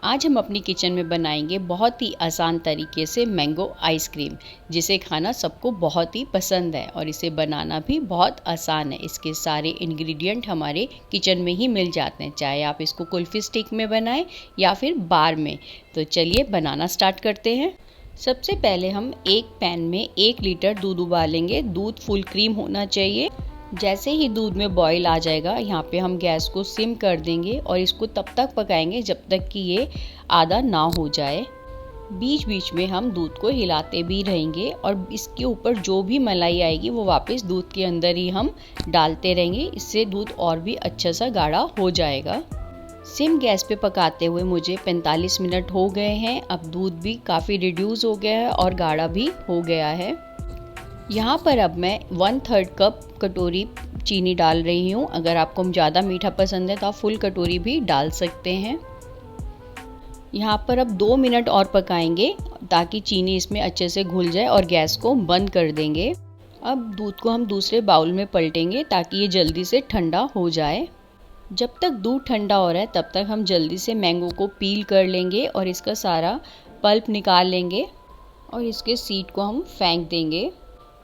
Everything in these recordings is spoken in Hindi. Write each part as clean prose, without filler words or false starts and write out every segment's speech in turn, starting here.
आज हम अपनी किचन में बनाएंगे बहुत ही आसान तरीके से मैंगो आइसक्रीम, जिसे खाना सबको बहुत ही पसंद है और इसे बनाना भी बहुत आसान है। इसके सारे इंग्रेडिएंट हमारे किचन में ही मिल जाते हैं, चाहे आप इसको कुल्फ़ी स्टिक में बनाएं या फिर बार में। तो चलिए बनाना स्टार्ट करते हैं। सबसे पहले हम एक पैन में 1 लीटर दूध उबालेंगे। दूध फुल क्रीम होना चाहिए। जैसे ही दूध में बॉईल आ जाएगा, यहाँ पे हम गैस को सिम कर देंगे और इसको तब तक पकाएंगे जब तक कि ये आधा ना हो जाए। बीच बीच में हम दूध को हिलाते भी रहेंगे और इसके ऊपर जो भी मलाई आएगी वो वापस दूध के अंदर ही हम डालते रहेंगे। इससे दूध और भी अच्छा सा गाढ़ा हो जाएगा। सिम गैस पे पकाते हुए मुझे 45 मिनट हो गए हैं। अब दूध भी काफ़ी रिड्यूस हो गया है और गाढ़ा भी हो गया है। यहाँ पर अब मैं 1/3 कप कटोरी चीनी डाल रही हूँ। अगर आपको ज़्यादा मीठा पसंद है तो आप फुल कटोरी भी डाल सकते हैं। यहाँ पर अब 2 मिनट और पकाएंगे ताकि चीनी इसमें अच्छे से घुल जाए और गैस को बंद कर देंगे। अब दूध को हम दूसरे बाउल में पलटेंगे ताकि ये जल्दी से ठंडा हो जाए। जब तक दूध ठंडा हो रहा है तब तक हम जल्दी से मैंगो को पील कर लेंगे और इसका सारा पल्प निकाल लेंगे और इसके सीड को हम फेंक देंगे।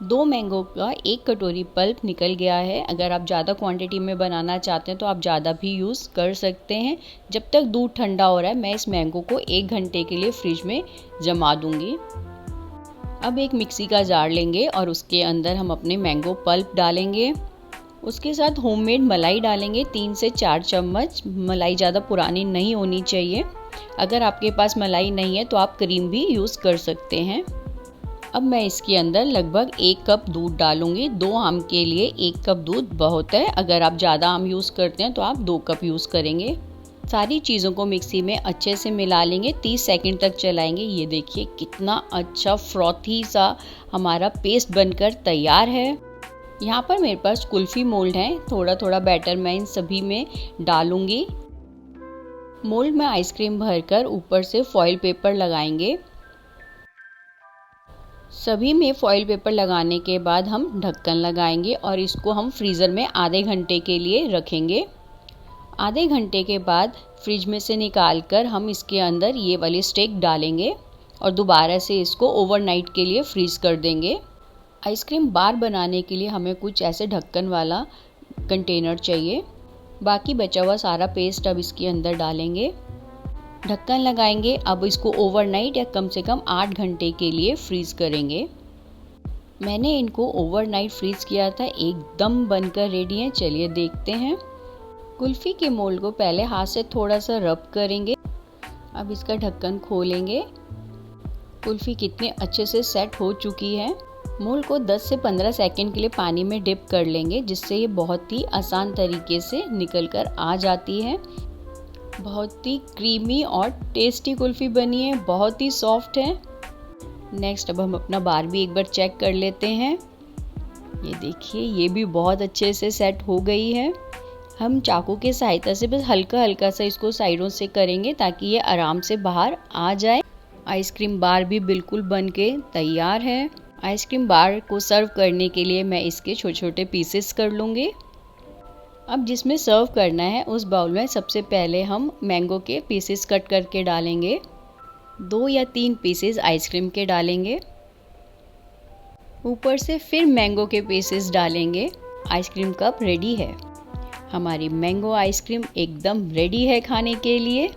2 मैंगो का 1 कटोरी पल्प निकल गया है। अगर आप ज़्यादा क्वांटिटी में बनाना चाहते हैं तो आप ज़्यादा भी यूज़ कर सकते हैं। जब तक दूध ठंडा हो रहा है मैं इस मैंगो को 1 घंटे के लिए फ्रिज में जमा दूंगी। अब एक मिक्सी का जार लेंगे और उसके अंदर हम अपने मैंगो पल्प डालेंगे। उसके साथ होममेड मलाई डालेंगे 3 से 4 चम्मच। मलाई ज़्यादा पुरानी नहीं होनी चाहिए। अगर आपके पास मलाई नहीं है तो आप क्रीम भी यूज़ कर सकते हैं। अब मैं इसके अंदर लगभग 1 कप दूध डालूंगी। 2 आम के लिए 1 कप दूध बहुत है। अगर आप ज़्यादा आम यूज़ करते हैं तो आप 2 कप यूज़ करेंगे। सारी चीज़ों को मिक्सी में अच्छे से मिला लेंगे। 30 सेकंड तक चलाएंगे। ये देखिए कितना अच्छा फ्रॉथी सा हमारा पेस्ट बनकर तैयार है। यहाँ पर मेरे पास कुल्फ़ी मोल्ड है। थोड़ा थोड़ा बैटर मैं इन सभी में डालूंगी। मोल्ड में आइसक्रीम भरकर ऊपर से फॉइल पेपर लगाएंगे। सभी में फॉइल पेपर लगाने के बाद हम ढक्कन लगाएंगे और इसको हम फ्रीज़र में आधे घंटे के लिए रखेंगे। आधे घंटे के बाद फ्रिज में से निकाल कर हम इसके अंदर ये वाली स्टिक डालेंगे और दोबारा से इसको ओवरनाइट के लिए फ्रीज़ कर देंगे। आइसक्रीम बार बनाने के लिए हमें कुछ ऐसे ढक्कन वाला कंटेनर चाहिए। बाकी बचा हुआ सारा पेस्ट अब इसके अंदर डालेंगे। ढक्कन लगाएंगे। अब इसको ओवरनाइट या कम से कम 8 घंटे के लिए फ्रीज़ करेंगे। मैंने इनको ओवरनाइट फ्रीज़ किया था। एकदम बनकर रेडी है। चलिए देखते हैं। कुल्फ़ी के मोल्ड को पहले हाथ से थोड़ा सा रब करेंगे। अब इसका ढक्कन खोलेंगे। कुल्फ़ी कितने अच्छे से सेट हो चुकी है। मोल्ड को 10 से 15 सेकंड के लिए पानी में डिप कर लेंगे, जिससे ये बहुत ही आसान तरीके से निकल कर आ जाती है। बहुत ही क्रीमी और टेस्टी कुल्फ़ी बनी है। बहुत ही सॉफ्ट है। नेक्स्ट अब हम अपना बार भी एक बार चेक कर लेते हैं। ये देखिए ये भी बहुत अच्छे से सेट हो गई है। हम चाकू की सहायता से बस हल्का हल्का सा इसको साइडों से करेंगे ताकि ये आराम से बाहर आ जाए। आइसक्रीम बार भी बिल्कुल बन के तैयार है। आइसक्रीम बार को सर्व करने के लिए मैं इसके छोटे छोटे पीसेस कर लूँगी। अब जिसमें सर्व करना है उस बाउल में सबसे पहले हम मैंगो के पीसेस कट करके डालेंगे। 2 या 3 पीसेस आइसक्रीम के डालेंगे। ऊपर से फिर मैंगो के पीसेस डालेंगे। आइसक्रीम कप रेडी है। हमारी मैंगो आइसक्रीम एकदम रेडी है खाने के लिए।